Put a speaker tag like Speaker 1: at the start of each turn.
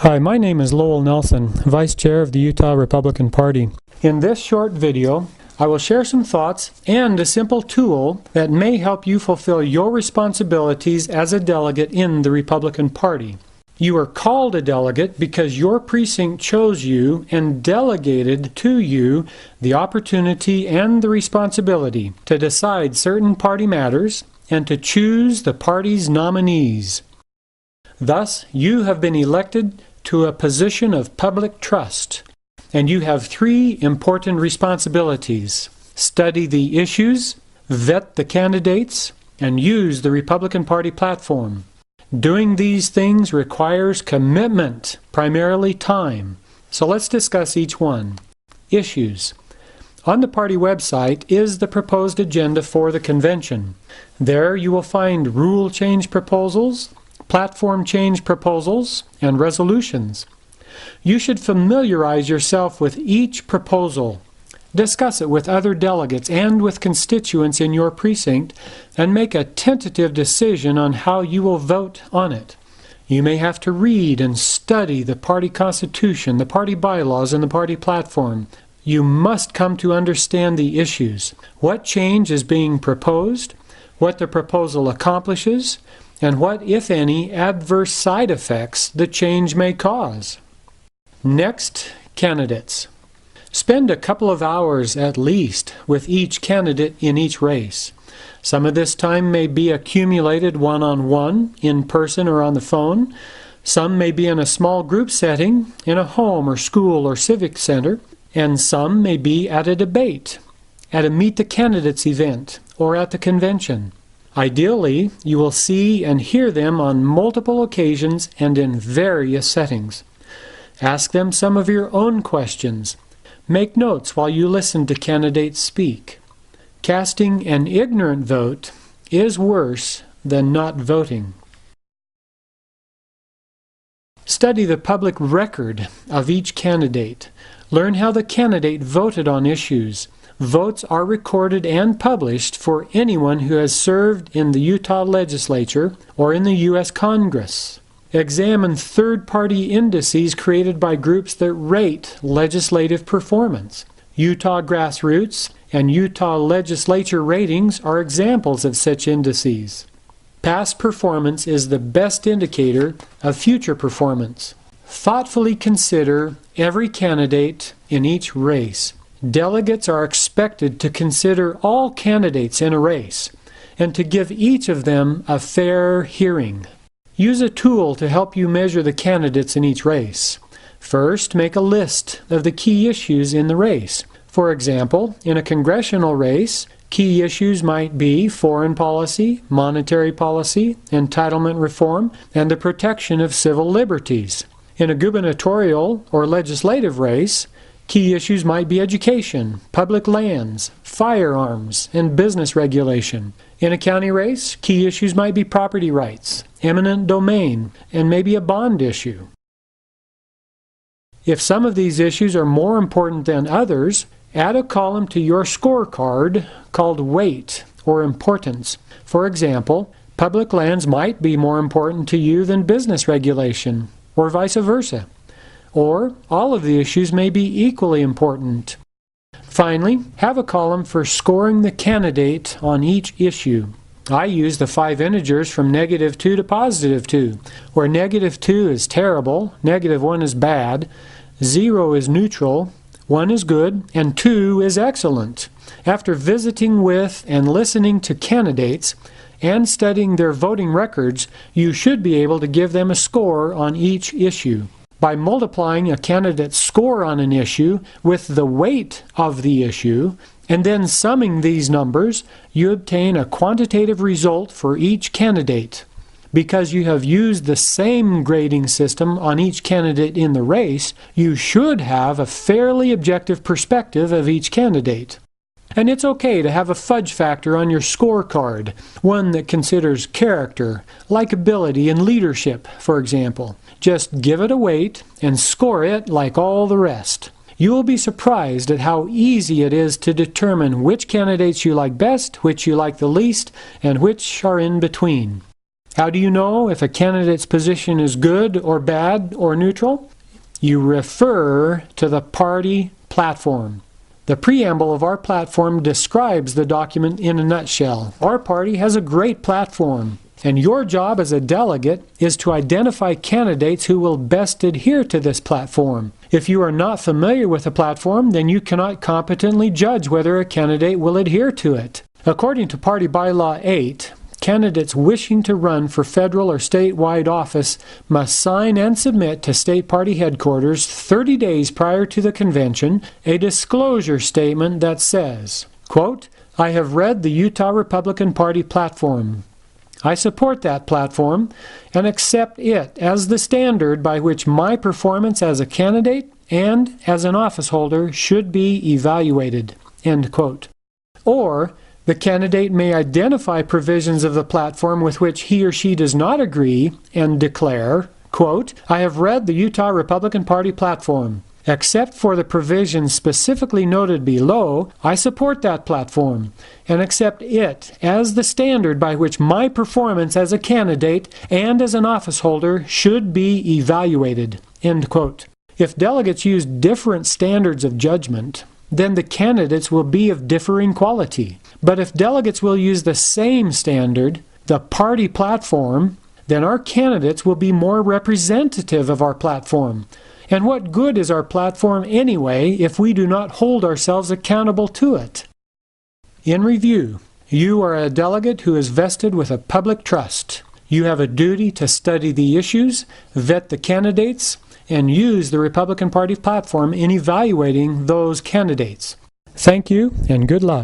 Speaker 1: Hi, my name is Lowell Nelson, Vice Chair of the Utah Republican Party. In this short video, I will share some thoughts and a simple tool that may help you fulfill your responsibilities as a delegate in the Republican Party. You are called a delegate because your precinct chose you and delegated to you the opportunity and the responsibility to decide certain party matters and to choose the party's nominees. Thus, you have been elected to a position of public trust, and you have three important responsibilities: study the issues, vet the candidates, and use the Republican Party platform. Doing these things requires commitment, primarily time. So let's discuss each one. Issues. On the party website is the proposed agenda for the convention. There you will find rule change proposals, platform change proposals, and resolutions. You should familiarize yourself with each proposal. Discuss it with other delegates and with constituents in your precinct, and make a tentative decision on how you will vote on it. You may have to read and study the party constitution, the party bylaws, and the party platform. You must come to understand the issues, what change is being proposed, what the proposal accomplishes, and what, if any, adverse side effects the change may cause. Next, candidates. Spend a couple of hours at least with each candidate in each race. Some of this time may be accumulated one-on-one, in person or on the phone. Some may be in a small group setting, in a home or school or civic center, and some may be at a debate, at a Meet the Candidates event, or at the convention. Ideally, you will see and hear them on multiple occasions and in various settings. Ask them some of your own questions. Make notes while you listen to candidates speak. Casting an ignorant vote is worse than not voting. Study the public record of each candidate. Learn how the candidate voted on issues. Votes are recorded and published for anyone who has served in the Utah legislature or in the U.S. Congress. Examine third-party indices created by groups that rate legislative performance. Utah Grassroots and Utah Legislature ratings are examples of such indices. Past performance is the best indicator of future performance. Thoughtfully consider every candidate in each race. Delegates are expected to consider all candidates in a race and to give each of them a fair hearing. Use a tool to help you measure the candidates in each race. First, make a list of the key issues in the race. For example, in a congressional race, key issues might be foreign policy, monetary policy, entitlement reform, and the protection of civil liberties. In a gubernatorial or legislative race, key issues might be education, public lands, firearms, and business regulation. In a county race, key issues might be property rights, eminent domain, and maybe a bond issue. If some of these issues are more important than others, add a column to your scorecard called weight or importance. For example, public lands might be more important to you than business regulation, or vice versa. Or all of the issues may be equally important. Finally, have a column for scoring the candidate on each issue. I use the 5 integers from -2 to +2, where -2 is terrible, -1 is bad, 0 is neutral, 1 is good, and 2 is excellent. After visiting with and listening to candidates and studying their voting records, you should be able to give them a score on each issue. By multiplying a candidate's score on an issue with the weight of the issue, and then summing these numbers, you obtain a quantitative result for each candidate. Because you have used the same grading system on each candidate in the race, you should have a fairly objective perspective of each candidate. And it's okay to have a fudge factor on your scorecard, one that considers character, likability, and leadership, for example. Just give it a weight and score it like all the rest. You will be surprised at how easy it is to determine which candidates you like best, which you like the least, and which are in between. How do you know if a candidate's position is good or bad or neutral? You refer to the party platform. The preamble of our platform describes the document in a nutshell. Our party has a great platform, and your job as a delegate is to identify candidates who will best adhere to this platform. If you are not familiar with the platform, then you cannot competently judge whether a candidate will adhere to it. According to Party Bylaw 8, candidates wishing to run for federal or statewide office must sign and submit to state party headquarters 30 days prior to the convention a disclosure statement that says, quote, "I have read the Utah Republican Party platform. I support that platform and accept it as the standard by which my performance as a candidate and as an office holder should be evaluated." End quote. Or, the candidate may identify provisions of the platform with which he or she does not agree and declare, quote, "I have read the Utah Republican Party platform. Except for the provisions specifically noted below, I support that platform and accept it as the standard by which my performance as a candidate and as an office holder should be evaluated." End quote. If delegates use different standards of judgment, then the candidates will be of differing quality. But if delegates will use the same standard, the party platform, then our candidates will be more representative of our platform. And what good is our platform anyway if we do not hold ourselves accountable to it? In review, you are a delegate who is vested with a public trust. You have a duty to study the issues, vet the candidates, and use the Republican Party platform in evaluating those candidates. Thank you and good luck.